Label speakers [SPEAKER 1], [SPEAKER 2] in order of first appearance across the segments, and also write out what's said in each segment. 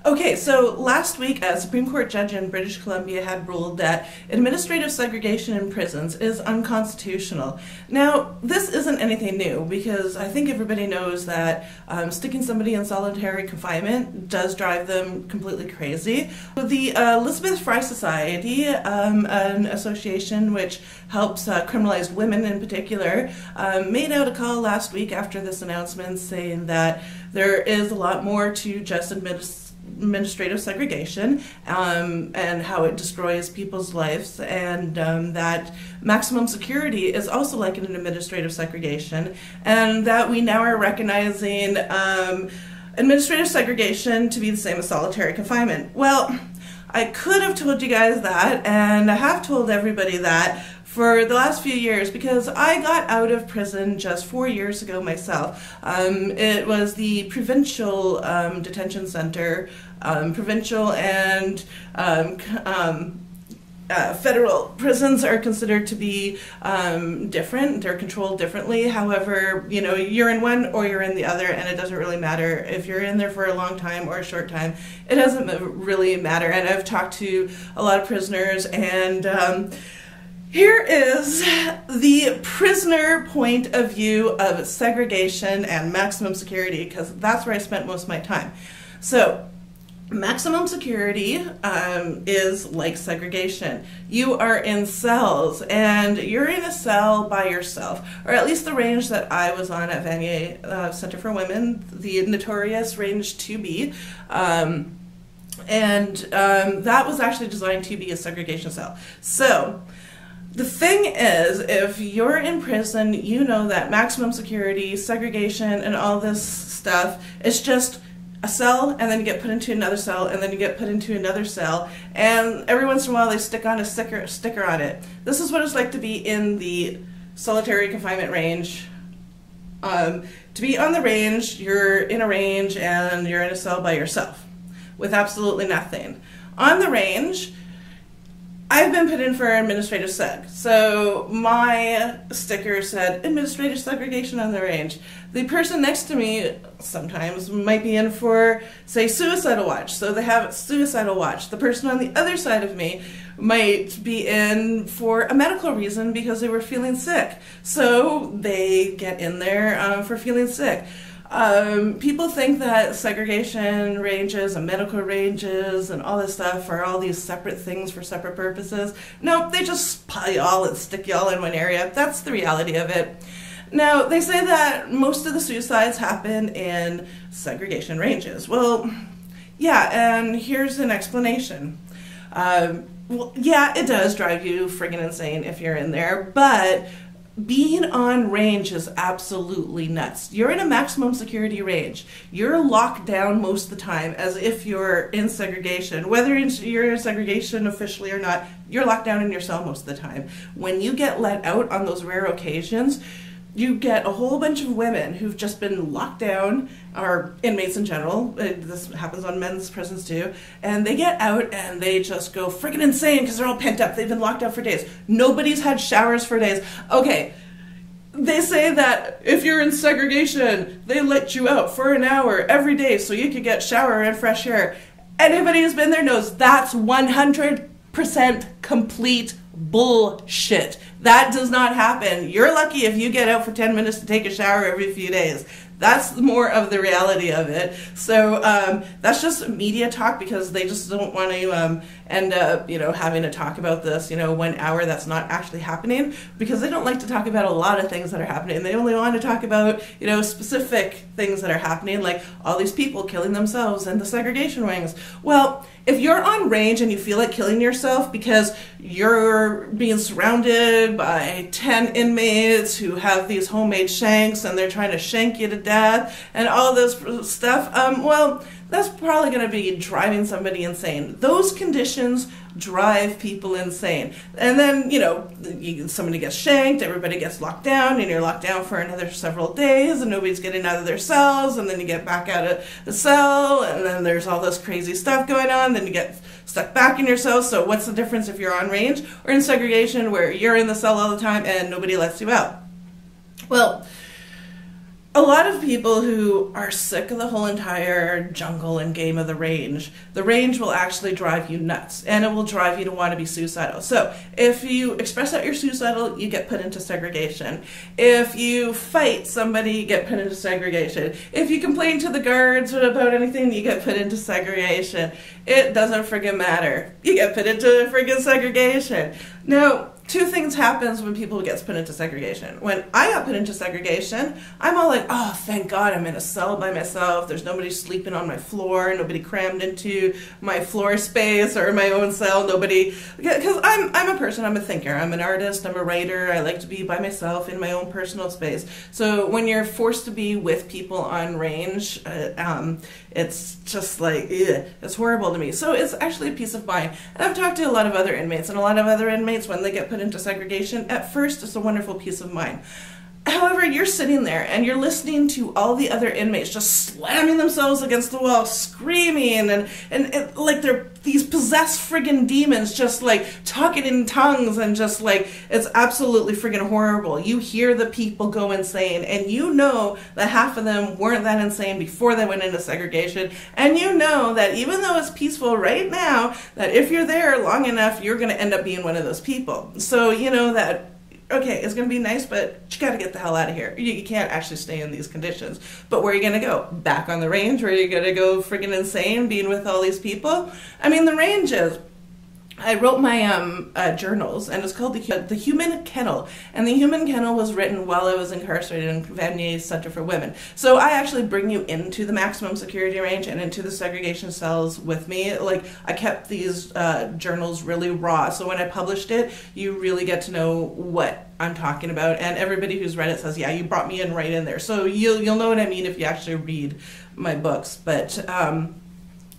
[SPEAKER 1] Okay, so last week a Supreme Court judge in British Columbia had ruled that administrative segregation in prisons is unconstitutional. Now, this isn't anything new because I think everybody knows that sticking somebody in solitary confinement does drive them completely crazy. The Elizabeth Fry Society, an association which helps criminalized women in particular, made out a call last week after this announcement saying that there is a lot more to just administrative segregation and how it destroys people's lives, and that maximum security is also like an administrative segregation, and that we now are recognizing administrative segregation to be the same as solitary confinement. Well, I could have told you guys that, and I have told everybody that for the last few years because I got out of prison just 4 years ago myself. It was the provincial detention center. Provincial and federal prisons are considered to be different. They're controlled differently. However, you know, you're in one or you're in the other, and it doesn't really matter if you're in there for a long time or a short time. It doesn't really matter. And I've talked to a lot of prisoners, and here is the prisoner point of view of segregation and maximum security, because that's where I spent most of my time. So, maximum security is like segregation. You are in cells, and you're in a cell by yourself, or at least the range that I was on at Vanier Center for Women, the notorious range 2B, and that was actually designed to be a segregation cell. So, the thing is, if you're in prison, you know that maximum security, segregation, and all this stuff is just a cell, and then you get put into another cell, and then you get put into another cell, and every once in a while they stick on a sticker on it. This is what it's like to be in the solitary confinement range. To be on the range, you're in a range, and you're in a cell by yourself, with absolutely nothing. On the range, I've been put in for administrative seg, so my sticker said administrative segregation on the range. The person next to me sometimes might be in for, say, suicidal watch, so they have suicidal watch. The person on the other side of me might be in for a medical reason because they were feeling sick, so they get in there for feeling sick. People think that segregation ranges and medical ranges and all this stuff are all these separate things for separate purposes. No, they just pile y'all and stick y'all in one area. That's the reality of it. Now, they say that most of the suicides happen in segregation ranges. Well, yeah, and here's an explanation. Well, yeah, it does drive you friggin' insane if you're in there, but being on range is absolutely nuts. You're in a maximum security range. You're locked down most of the time as if you're in segregation. Whether you're in segregation officially or not, you're locked down in your cell most of the time. When you get let out on those rare occasions, you get a whole bunch of women who've just been locked down, or inmates in general, this happens on men's prisons too, and they get out and they just go freaking insane because they're all pent up. They've been locked out for days. Nobody's had showers for days. Okay, they say that if you're in segregation, they let you out for an hour every day so you could get shower and fresh air. Anybody who's been there knows that's 100% complete bullshit. That does not happen. You're lucky if you get out for 10 minutes to take a shower every few days. That's more of the reality of it. So that's just media talk because they just don't want to end up, you know, having to talk about this, you know, 1 hour that's not actually happening, because they don't like to talk about a lot of things that are happening. They only want to talk about, you know, specific things that are happening, like all these people killing themselves in the segregation wings. Well, if you're on range and you feel like killing yourself because you're being surrounded by 10 inmates who have these homemade shanks and they're trying to shank you to death and all this stuff, well, that's probably going to be driving somebody insane. Those conditions drive people insane. And then, you know, somebody gets shanked, everybody gets locked down, and you're locked down for another several days, and nobody's getting out of their cells, and then you get back out of the cell, and then there's all this crazy stuff going on, then you get stuck back in your cell. So what's the difference if you're on range or in segregation where you're in the cell all the time and nobody lets you out? Well, a lot of people who are sick of the whole entire jungle and game of the range will actually drive you nuts, and it will drive you to want to be suicidal. So if you express that you're suicidal, you get put into segregation. If you fight somebody, you get put into segregation. If you complain to the guards about anything, you get put into segregation. It doesn't friggin' matter. You get put into friggin' segregation. Now, two things happens when people get put into segregation. When I got put into segregation, I'm all like, oh, thank God I'm in a cell by myself. There's nobody sleeping on my floor, nobody crammed into my floor space or my own cell, nobody, because I'm a person, I'm a thinker, I'm an artist, I'm a writer, I like to be by myself in my own personal space. So when you're forced to be with people on range, it's just like, ugh, it's horrible to me. So it's actually a peace of mind. And I've talked to a lot of other inmates, and a lot of other inmates, when they get put into segregation, at first it's a wonderful peace of mind. However, you're sitting there and you're listening to all the other inmates just slamming themselves against the wall, screaming, and like they're these possessed friggin' demons, just like talking in tongues, and just like, it's absolutely friggin' horrible. You hear the people go insane, and you know that half of them weren't that insane before they went into segregation, and you know that even though it's peaceful right now, that if you're there long enough, you're going to end up being one of those people. So you know that, okay, it's going to be nice, but you got to get the hell out of here. You can't actually stay in these conditions. But where are you going to go? Back on the range? Where are you going to go friggin' insane being with all these people? I mean, the range is... I wrote my journals, and it's called the Human Kennel. And the Human Kennel was written while I was incarcerated in Vanier Center for Women. So I actually bring you into the maximum security range and into the segregation cells with me. Like, I kept these journals really raw, so when I published it, you really get to know what I'm talking about. And everybody who's read it says, yeah, you brought me in right in there. So you'll know what I mean if you actually read my books. But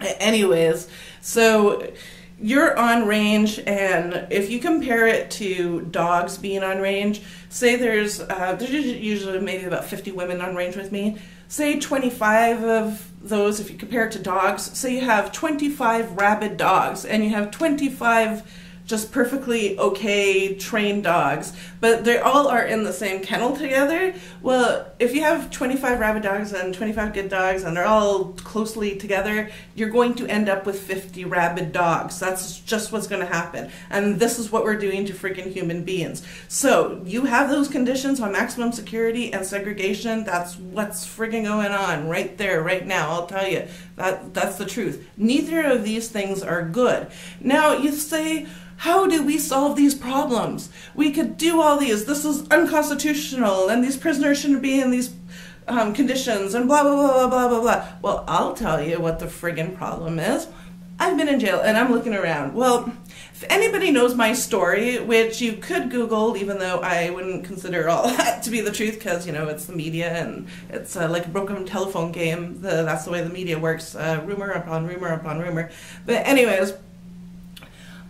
[SPEAKER 1] anyways, so... you're on range, and if you compare it to dogs being on range, say there's usually maybe about 50 women on range with me. Say 25 of those, if you compare it to dogs, say you have 25 rabid dogs, and you have 25 just perfectly okay trained dogs, but they all are in the same kennel together. Well, if you have 25 rabid dogs and 25 good dogs, and they're all closely together, you're going to end up with 50 rabid dogs. That's just what's going to happen. And this is what we're doing to freaking human beings. So you have those conditions on maximum security and segregation. That's what's friggin' going on right there, right now. I'll tell you, that's the truth. Neither of these things are good. Now you say, how do we solve these problems? We could do all these. This is unconstitutional, and these prisoners shouldn't be in these conditions, and blah, blah, blah, blah, blah, blah. Well, I'll tell you what the friggin' problem is. I've been in jail, and I'm looking around. Well, if anybody knows my story, which you could Google, even though I wouldn't consider all that to be the truth, because, you know, it's the media, and it's like a broken telephone game. That's the way the media works, rumor upon rumor upon rumor. But anyways,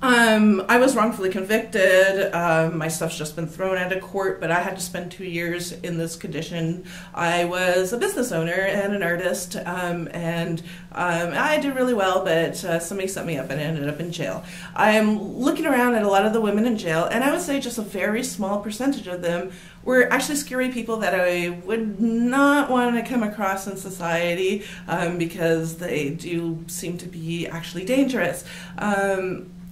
[SPEAKER 1] I was wrongfully convicted. My stuff's just been thrown out of court, but I had to spend 2 years in this condition. I was a business owner and an artist, and I did really well, but somebody set me up and I ended up in jail. I'm looking around at a lot of the women in jail, and I would say just a very small percentage of them were actually scary people that I would not want to come across in society, because they do seem to be actually dangerous.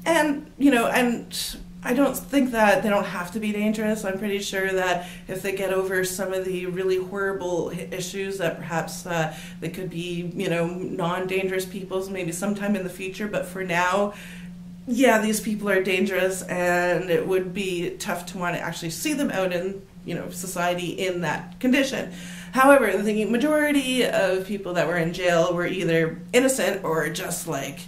[SPEAKER 1] And, you know, and I don't think that they don't have to be dangerous. I'm pretty sure that if they get over some of the really horrible issues, that perhaps they could be, you know, non-dangerous people maybe sometime in the future. But for now, yeah, these people are dangerous, and it would be tough to want to actually see them out in, you know, society in that condition. However, the majority of people that were in jail were either innocent or just like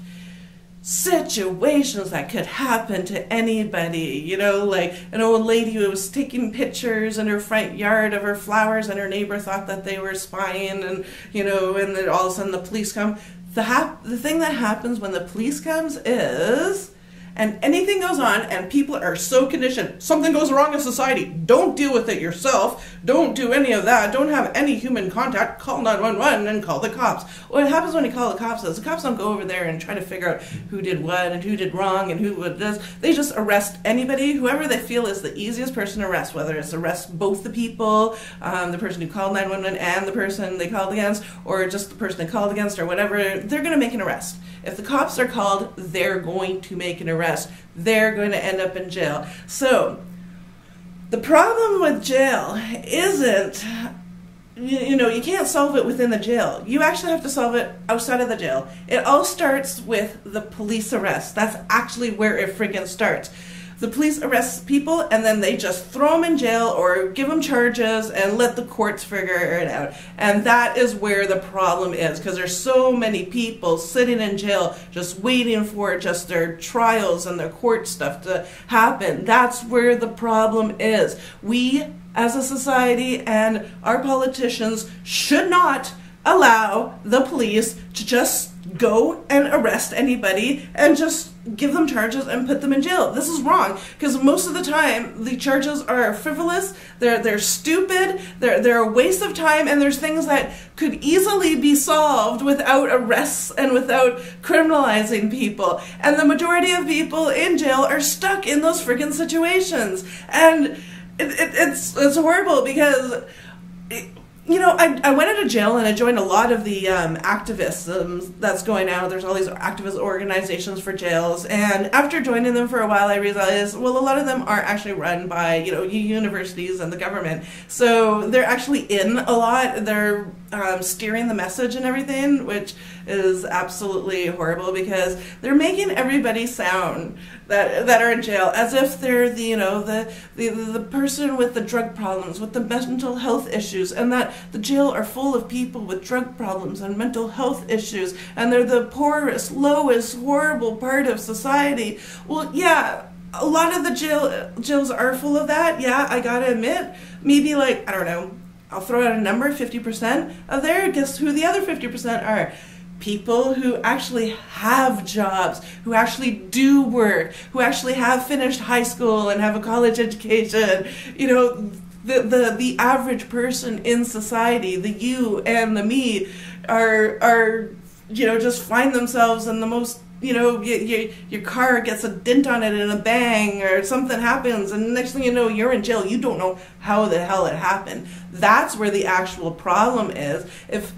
[SPEAKER 1] situations that could happen to anybody, you know, like an old lady who was taking pictures in her front yard of her flowers, and her neighbor thought that they were spying, and, you know, and then all of a sudden the police come. The thing that happens when the police comes is, and anything goes on, and people are so conditioned, something goes wrong in society, don't deal with it yourself, don't do any of that, don't have any human contact, call 911 and call the cops. What happens when you call the cops is the cops don't go over there and try to figure out who did what and who did wrong and who does. They just arrest anybody, whoever they feel is the easiest person to arrest, whether it's arrest both the people, the person who called 911 and the person they called against, or just the person they called against, or whatever. They're going to make an arrest. If the cops are called, they're going to make an arrest. They're going to end up in jail. So the problem with jail isn't, you can't solve it within the jail. You actually have to solve it outside of the jail. It all starts with the police arrest. That's actually where it friggin' starts. The police arrest people, and then they just throw them in jail or give them charges and let the courts figure it out. And that is where the problem is, because there's so many people sitting in jail just waiting for just their trials and their court stuff to happen. That's where the problem is. We, as a society, and our politicians should not allow the police to just go and arrest anybody and just give them charges and put them in jail. This is wrong, because most of the time the charges are frivolous, they're stupid, they're a waste of time, and there's things that could easily be solved without arrests and without criminalizing people. And the majority of people in jail are stuck in those friggin' situations. And it's horrible, because I went into jail and I joined a lot of the activism that's going out. There's all these activist organizations for jails, and after joining them for a while, I realized, well, a lot of them are actually run by universities and the government. So they're actually in a lot. They're steering the message and everything, which is absolutely horrible, because they're making everybody sound that are in jail as if they're the person with the drug problems, with the mental health issues, and that the jail are full of people with drug problems and mental health issues, and they're the poorest, lowest, horrible part of society. Well, yeah, a lot of the jails are full of that. Yeah, I gotta admit, maybe I don't know, I'll throw out a number, 50% of there. Guess who the other 50% are? People who actually have jobs, who actually do work, who actually have finished high school and have a college education. The average person in society, the you and the me, are just find themselves in the most, your car gets a dent on it in a bang, or something happens, and next thing you know, you're in jail. You don't know how the hell it happened. That's where the actual problem is. If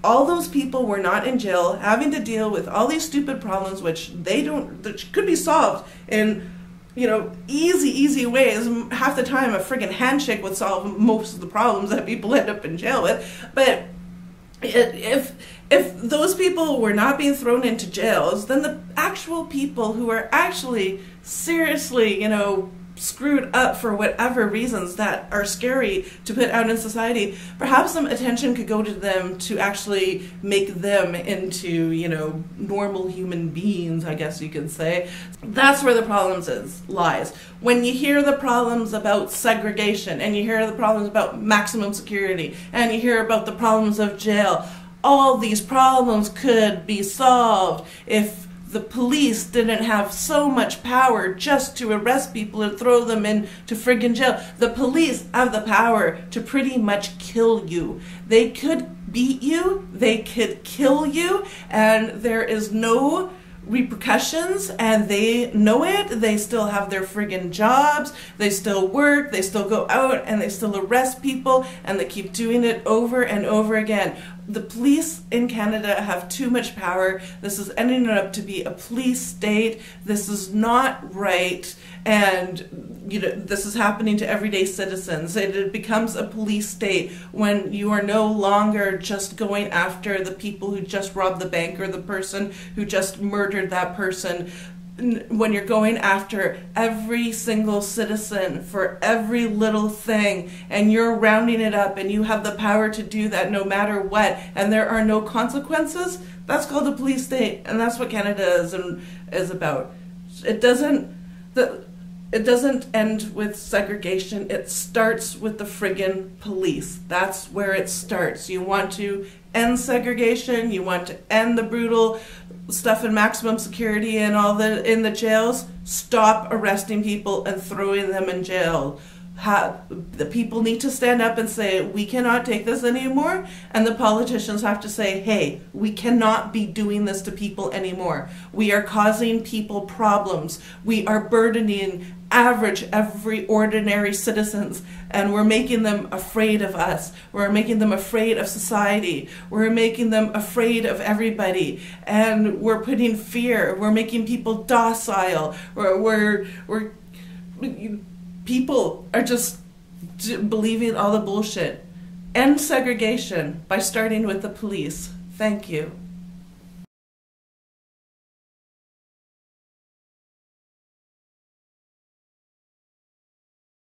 [SPEAKER 1] all those people were not in jail having to deal with all these stupid problems, which that could be solved in easy ways. Half the time a friggin' handshake would solve most of the problems that people end up in jail with. But if those people were not being thrown into jails, then the actual people who are actually seriously, screwed up for whatever reasons that are scary to put out in society, perhaps some attention could go to them to actually make them into, normal human beings, I guess you could say. That's where the problems lies. When you hear the problems about segregation, and you hear the problems about maximum security, and you hear about the problems of jail, all these problems could be solved if the police didn't have so much power just to arrest people and throw them into friggin' jail. The police have the power to pretty much kill you. They could beat you, they could kill you, and there is no repercussions, and they know it. They still have their friggin' jobs, they still work, they still go out, and they still arrest people, and they keep doing it over and over again. The police in Canada have too much power. This is ending up to be a police state. This is not right, and this is happening to everyday citizens. It becomes a police state when you are no longer just going after the people who just robbed the bank or the person who just murdered that person. When you're going after every single citizen for every little thing, and you're rounding it up, and you have the power to do that no matter what, and there are no consequences, that's called a police state, and that's what Canada is about. It doesn't end with segregation. It starts with the friggin' police. That's where it starts. You want to end segregation, you want to end the brutal stuff in maximum security and all in the jails, stop arresting people and throwing them in jail. The people need to stand up and say, we cannot take this anymore, and the politicians have to say, hey, we cannot be doing this to people anymore. We are causing people problems. We are burdening every ordinary citizens, and we're making them afraid of us. We're making them afraid of society. We're making them afraid of everybody, and we're putting fear. We're making people docile. People are just believing all the bullshit. End segregation by starting with the police. Thank you.